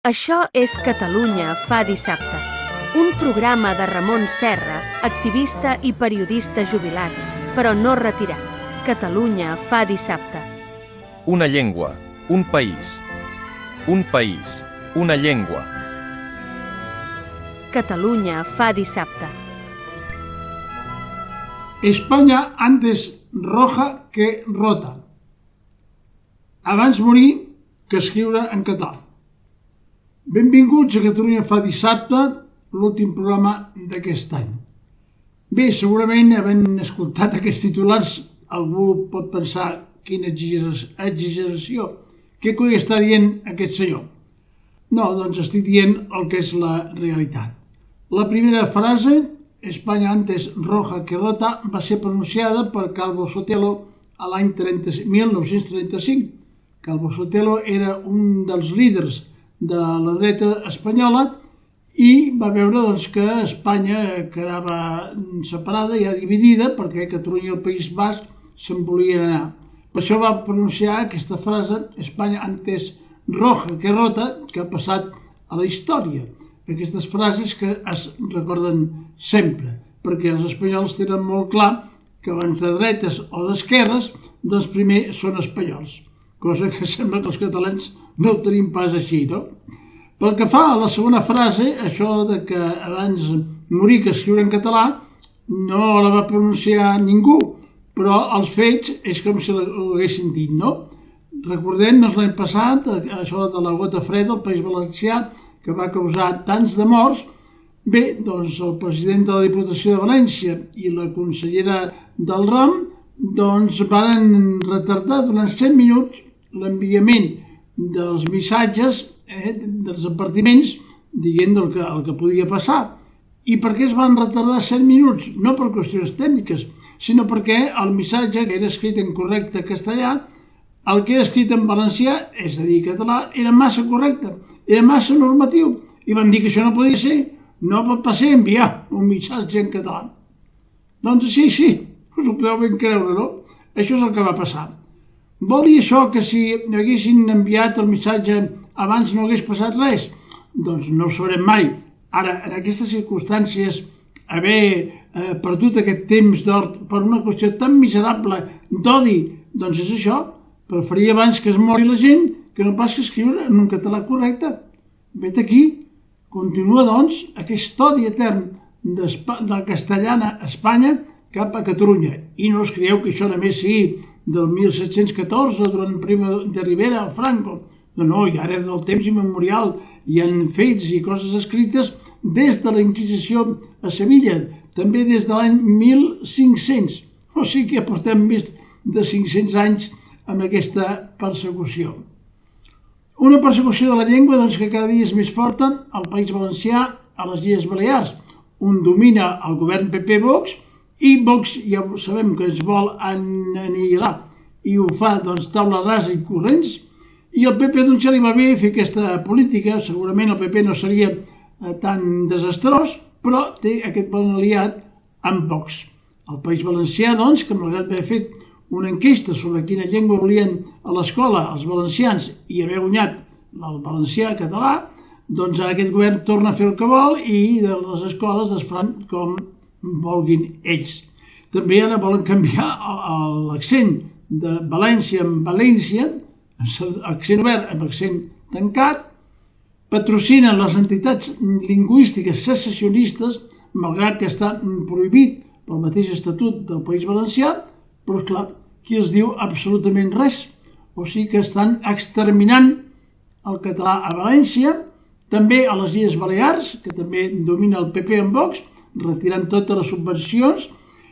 Això és Catalunya fa dissabte, un programa de Ramon Serra, activista i periodista jubilat, però no retirat. Catalunya fa dissabte. Una llengua, un país, una llengua. Catalunya fa dissabte. España antes roja que rota. Abans morir que escriure en català. Benvinguts a Catalunya fa dissabte, l'últim programa d'aquest any. Bé, segurament, havent escoltat aquests titulars, algú pot pensar quina exageració. Què coi està dient aquest senyor? No, doncs estic dient el que és la realitat. La primera frase, España antes roja que rota, va ser pronunciada per Calvo Sotelo a l'any 1935. Calvo Sotelo era un dels líders de la dreta espanyola i va veure doncs, que Espanya quedava separada, ja dividida, perquè Catalunya i el País Basc se'n volien anar. Per això va pronunciar aquesta frase, Espanya antes roja que rota, que ha passat a la història. Aquestes frases que es recorden sempre, perquè els espanyols tenen molt clar que abans de dretes o d'esquerres, doncs primer són espanyols. Cosa que sembla que els catalans no ho tenim pas així, no? Pel que fa a la segona frase, això de que abans morir que escriure en català, no la va pronunciar ningú, però els fets és com si l'haguessin dit, no? Recordem-nos l'any passat, això de la gota freda al País Valencià, que va causar tants de morts. Bé, doncs el president de la Diputació de València i la consellera del RAM doncs van retardar durant 100 minuts l'enviament dels missatges, dels advertiments, dient el que podia passar. I per què es van retardar 100 minuts? No per qüestions tècniques, sinó perquè el missatge, que era escrit en correcte castellà, el que era escrit en valencià, és a dir, català, era massa correcte, era massa normatiu. I van dir que això no podia ser, no pot ser enviar un missatge en català. Doncs sí, us ho podeu ben creure, no? Això és el que va passar. Vol dir això que si haguessin enviat el missatge abans no hagués passat res? Doncs no ho sabrem mai. Ara, en aquestes circumstàncies, haver perdut aquest temps d'or per una qüestió tan miserable d'odi, doncs és això. Preferia abans que es mori la gent que no pas que escriure en un català correcte. Vet aquí, continua doncs aquest odi etern del castellà a Espanya cap a Catalunya. I no us creieu que això només sigui del 1714, durant el Primo de Rivera, Franco. No, ja era del temps immemorial. Hi ha fets i coses escrites des de la Inquisició a Sevilla, també des de l'any 1500. O sigui que ja portem més de 500 anys amb aquesta persecució. Una persecució de la llengua doncs, que cada dia és més forta al País Valencià, a les Illes Balears, on domina el govern PP-Vox, i Vox ja sabem que es vol anihilar i ho fa doncs, taula rasa i corrents, i el PP doncs, ja li va bé fer aquesta política. Segurament el PP no seria tan desastrós, però té aquest bon aliat amb Vox. El País Valencià, doncs, que malgrat haver fet una enquesta sobre quina llengua volien a l'escola els valencians i haver guanyat el valencià català, doncs ara aquest govern torna a fer el que vol i de les escoles es fan com vulguin ells. També ara volen canviar l'accent de València en València, accent obert amb accent tancat, patrocinen les entitats lingüístiques secessionistes, malgrat que està prohibit pel mateix estatut del País Valencià, però esclar, qui els diu absolutament res. O sigui que estan exterminant el català a València, també a les Illes Balears, que també domina el PP en Vox, retirant totes les subvencions,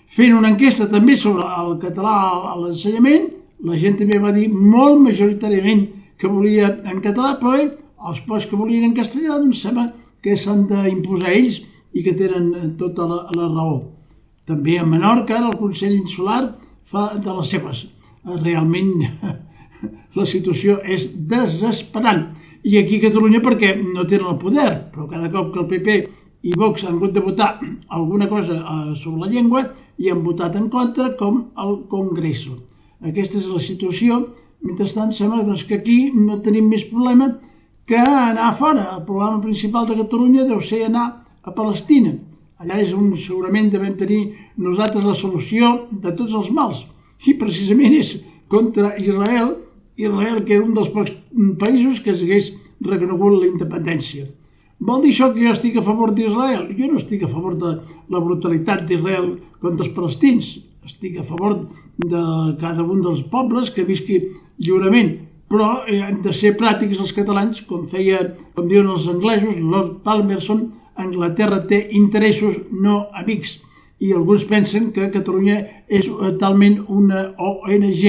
fent una enquesta també sobre el català a l'ensenyament. La gent també va dir molt majoritàriament que volia en català, però bé, els pocs que volien en castellà doncs sembla que s'han d'imposar ells i que tenen tota la raó. També a Menorca el Consell Insular fa de les seves. Realment la situació és desesperant. I aquí a Catalunya perquè no tenen el poder, però cada cop que el PP i Vox han hagut de votar alguna cosa sobre la llengua i han votat en contra, com al Congreso. Aquesta és la situació. Mentrestant, sembla que aquí no tenim més problema que anar fora. El problema principal de Catalunya deu ser anar a Palestina. Allà és on segurament devem tenir nosaltres la solució de tots els mals. I precisament és contra Israel, que era un dels pocs països que s'hagués reconegut la independència. Vol dir això que jo estic a favor d'Israel? Jo no estic a favor de la brutalitat d'Israel contra els palestins. Estic a favor de cada un dels pobles que visqui lliurement, però hem de ser pràctics els catalans, com diuen els anglesos, Lord Palmerston, Anglaterra té interessos, no amics. I alguns pensen que Catalunya és talment una ONG.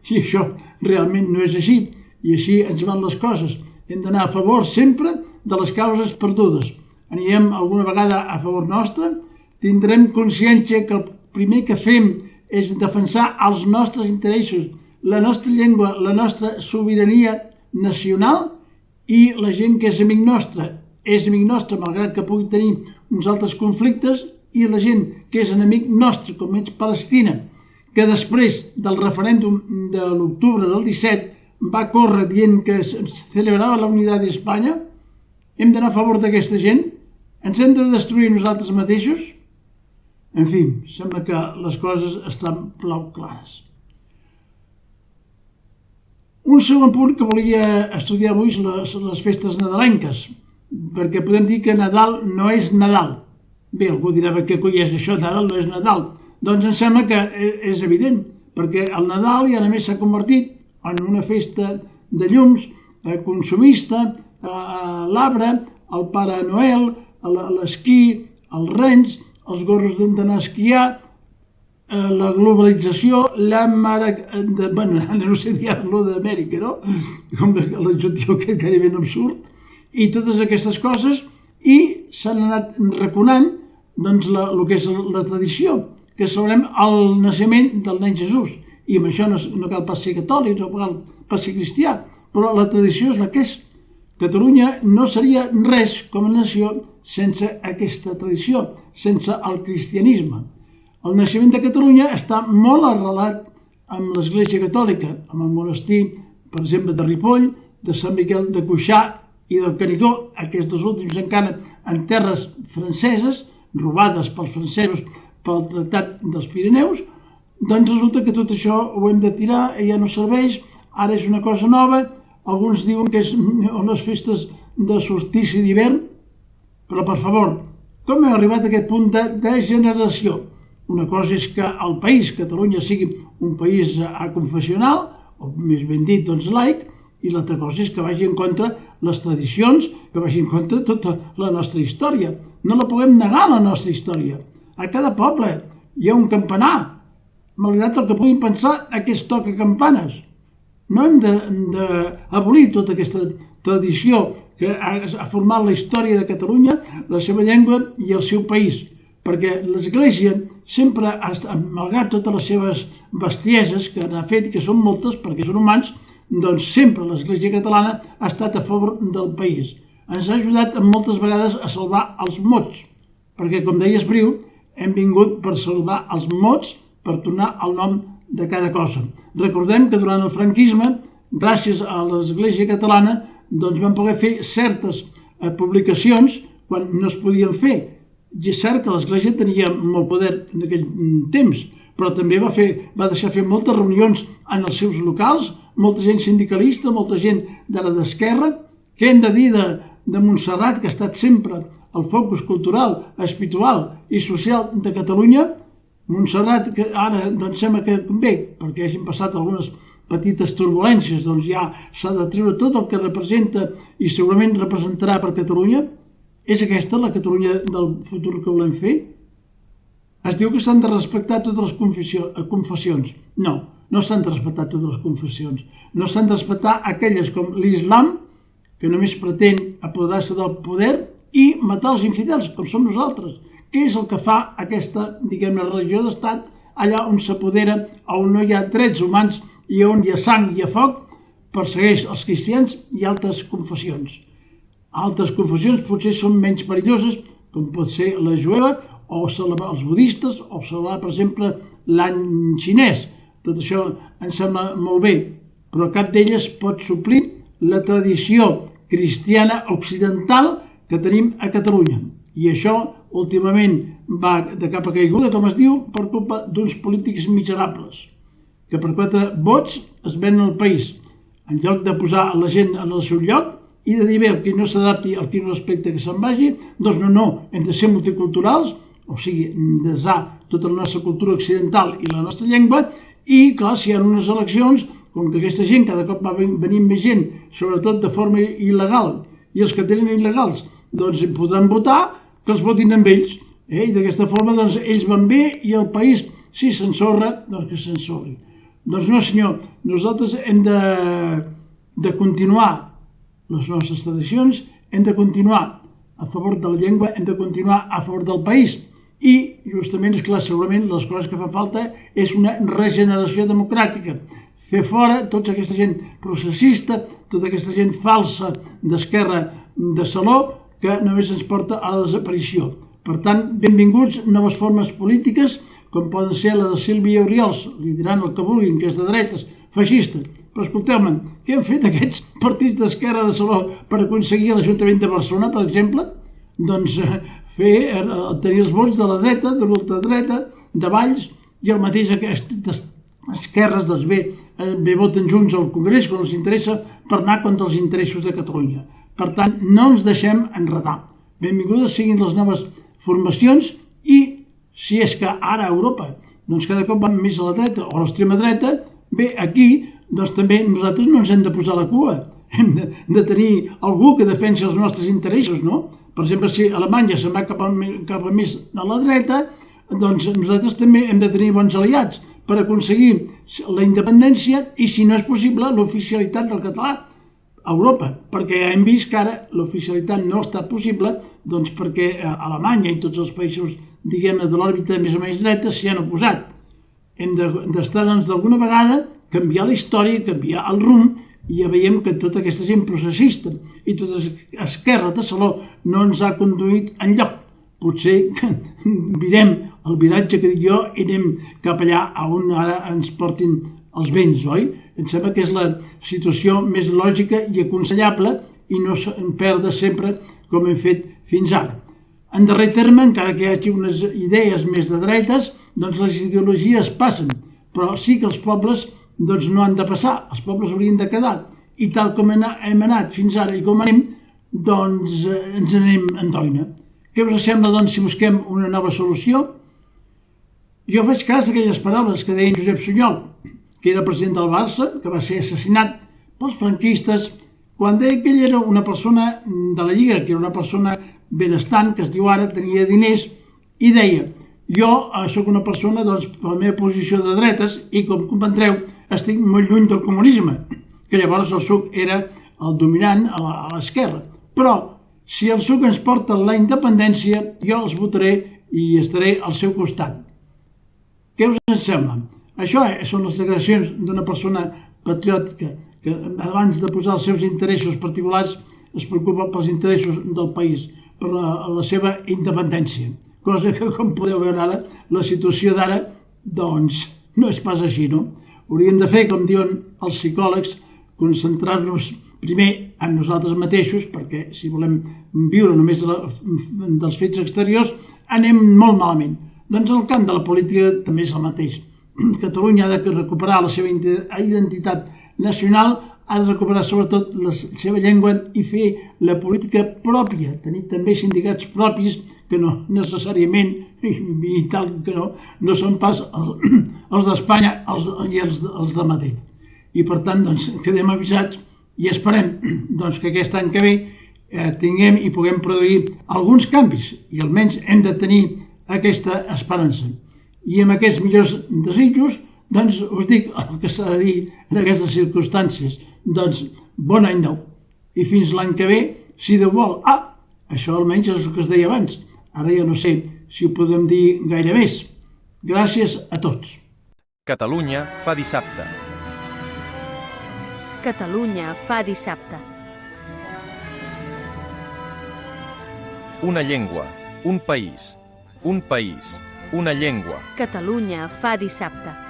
I això realment no és així. I així ens van les coses. Hem d'anar a favor sempre de les causes perdudes. Anirem alguna vegada a favor nostre, tindrem consciència que el primer que fem és defensar els nostres interessos, la nostra llengua, la nostra sobirania nacional, i la gent que és amic nostre, malgrat que pugui tenir uns altres conflictes, i la gent que és enemic nostre, com és Palestina, que després del referèndum de l'octubre del 17 va córrer dient que es celebrava la unitat d'Espanya. Hem d'anar a favor d'aquesta gent? Ens hem de destruir nosaltres mateixos? En fi, sembla que les coses estan prou clares. Un segon punt que volia estudiar avui són les festes nadalenques, perquè podem dir que Nadal no és Nadal. Bé, algú dirà que coi és això, Nadal no és Nadal. Doncs em sembla que és evident, perquè el Nadal ja només s'ha convertit en una festa de llums, consumista, l'arbre, el Pare Noel, l'esquí, els rens, els gorros d'anar a esquiar, la globalització, la mare de... Bueno, no sé dir-lo d'Amèrica, no? Com l'adjectiu aquest gairebé absurd. I totes aquestes coses, i s'han anat raconant el que és la tradició, que celebrem el naixement del nen Jesús. I amb això no cal pas ser catòlic, no cal pas ser cristià, però la tradició és la que és. Catalunya no seria res com a nació sense aquesta tradició, sense el cristianisme. El naixement de Catalunya està molt arrelat amb l'Església Catòlica, amb el monestir, per exemple, de Ripoll, de Sant Miquel de Cuixà i del Canigó, aquests dos últims encara en terres franceses, robades pels francesos pel Tractat dels Pirineus. Doncs resulta que tot això ho hem de tirar, ja no serveix, ara és una cosa nova. Alguns diuen que és les festes de solstici d'hivern, però per favor, com hem arribat a aquest punt de degeneració? Una cosa és que el país, Catalunya, sigui un país aconfessional, o més ben dit, doncs laic, i l'altra cosa és que vagi en contra les tradicions, que vagi en contra tota la nostra història. No la podem negar, la nostra història. A cada poble hi ha un campanar, malgrat el que puguin pensar aquest toca campanes. No hem d'abolir tota aquesta tradició que ha format la història de Catalunya, la seva llengua i el seu país, perquè l'Església sempre, malgrat totes les seves bestieses que n'ha fet, que són moltes perquè són humans, doncs sempre l'Església catalana ha estat a favor del país. Ens ha ajudat moltes vegades a salvar els mots, perquè, com deia Espriu, hem vingut per salvar els mots, per tornar al nom de cada cosa. Recordem que durant el franquisme, gràcies a l'Església catalana, doncs vam poder fer certes publicacions quan no es podien fer. I és cert que l'Església tenia molt poder en aquell temps, però també va deixar fer moltes reunions en els seus locals, molta gent sindicalista, molta gent de la d'esquerra. Què hem de dir de Montserrat, que ha estat sempre el focus cultural, espiritual i social de Catalunya? Montserrat, que ara doncs sembla que bé, perquè hagin passat algunes petites turbulències, doncs ja s'ha de treure tot el que representa i segurament representarà per Catalunya. És aquesta la Catalunya del futur que volem fer? Es diu que s'han de respectar totes les confessions. No, no s'han de respectar totes les confessions. No s'han de respectar aquelles com l'islam, que només pretén apoderar-se del poder i matar els infidels, com som nosaltres. Què és el que fa aquesta, diguem-ne, religió d'estat allà on s'apodera, on no hi ha drets humans i on hi ha sang i hi ha foc, persegueix els cristians i altres confessions. Altres confessions potser són menys perilloses, com pot ser la jueva, o celebrar els budistes, o celebrar, per exemple, l'any xinès. Tot això ens sembla molt bé, però cap d'elles pot suplir la tradició cristiana occidental que tenim a Catalunya. I això últimament va de capa caiguda, com es diu, per culpa d'uns polítics miserables, que per 4 vots es venen el país. En lloc de posar la gent en el seu lloc i de dir, bé, el qui no s'adapti, el qui no respecta que se'n vagi, doncs no, hem de ser multiculturals, o sigui, desar tota la nostra cultura occidental i la nostra llengua, i clar, si hi ha unes eleccions, com que aquesta gent cada cop va venir més gent, sobretot de forma il·legal, i els que tenen il·legals, doncs podran votar, que els votin amb ells, i d'aquesta forma doncs ells van bé i el país, si s'ensorra, doncs que s'ensorri. Doncs no senyor, nosaltres hem de continuar les nostres tradicions, hem de continuar a favor de la llengua, hem de continuar a favor del país i justament, esclar, segurament les coses que fa falta és una regeneració democràtica, fer fora tota aquesta gent processista, tota aquesta gent falsa d'esquerra de saló que només ens porta a la desaparició. Per tant, benvinguts noves formes polítiques com poden ser la de Sílvia Oriols, li diran el que vulguin, que és de dretes, feixista. Però escolteu-me, què han fet aquests partits d'esquerra de saló per aconseguir l'Ajuntament de Barcelona, per exemple? Doncs tenir els vots de la dreta, de l'ultradreta, de Valls, i el mateix aquestes esquerres doncs bé voten junts al Congrés quan els interessa per anar contra els interessos de Catalunya. Per tant, no ens deixem enredar. Benvingudes siguin les noves formacions i si és que ara a Europa doncs cada cop van més a la dreta o a l'extrema dreta, bé, aquí doncs també nosaltres no ens hem de posar a la cua. Hem de tenir algú que defensi els nostres interessos, no? Per exemple, si Alemanya se'n va cap a més a la dreta, doncs nosaltres també hem de tenir bons aliats per aconseguir la independència i, si no és possible, l'oficialitat del català a Europa, perquè hem vist que ara l'oficialitat no ha estat possible doncs perquè Alemanya i tots els països, diguem-ne, de l'òrbita més o menys dreta s'hi han oposat. Hem d'estar, doncs, d'alguna vegada, canviar la història, canviar el rumb, i ja veiem que tota aquesta gent processista i tota esquerra de saló no ens ha conduït enlloc. Potser que virem el viratge que dic jo i anem cap allà on ara ens portin els vents, oi? Em sembla que és la situació més lògica i aconsellable i no perdre sempre com hem fet fins ara. En darrer terme, encara que hi hagi unes idees més de dretes, doncs les ideologies passen, però sí que els pobles doncs no han de passar, els pobles haurien de quedar. I tal com hem anat fins ara i com anem, doncs ens anem en doina. Què us sembla, doncs, si busquem una nova solució? Jo faig cas d'aquelles paraules que deia Josep Sunyol, que era president del Barça, que va ser assassinat pels franquistes, quan deia que ell era una persona de la Lliga, que era una persona benestant, que es diu ara, tenia diners, i deia, jo sóc una persona, doncs, per la meva posició de dretes, i com comprendreu, estic molt lluny del comunisme, que llavors el PSUC era el dominant a l'esquerra. Però, si el PSUC ens porta la independència, jo els votaré i estaré al seu costat. Què us en sembla? Això són les declaracions d'una persona patriòtica que abans de posar els seus interessos particulars es preocupa pels interessos del país, per la seva independència. Cosa que, com podeu veure ara, la situació d'ara, doncs, no és pas així, no? Hauríem de fer, com diuen els psicòlegs, concentrar-nos primer en nosaltres mateixos, perquè si volem viure només dels fets exteriors, anem molt malament. Doncs el camp de la política també és el mateix. Catalunya ha de recuperar la seva identitat nacional, ha de recuperar sobretot la seva llengua i fer la política pròpia, tenir també sindicats propis que no necessàriament, i tal que no són pas els d'Espanya i els de Madrid. I per tant, doncs, quedem avisats i esperem doncs, que aquest any que ve tinguem i puguem produir alguns canvis i almenys hem de tenir aquesta esperança. I amb aquests millors desitjos, doncs us dic el que s'ha de dir en aquestes circumstàncies. Doncs bon any nou. I fins l'any que ve, si Déu vol. Això almenys és el que es deia abans. Ara ja no sé si ho podem dir gaire més. Gràcies a tots. Catalunya fa dissabte. Catalunya fa dissabte. Una llengua, un país, una llengua. Catalunya fa dissabte.